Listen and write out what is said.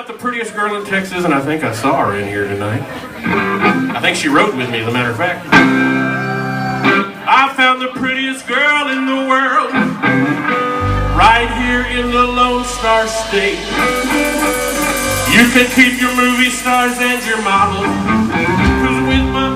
about the prettiest girl in Texas, and I think I saw her in here tonight. I think she rode with me, as a matter of fact. I found the prettiest girl in the world, right here in the Lone Star State. You can keep your movie stars and your models, 'cause with my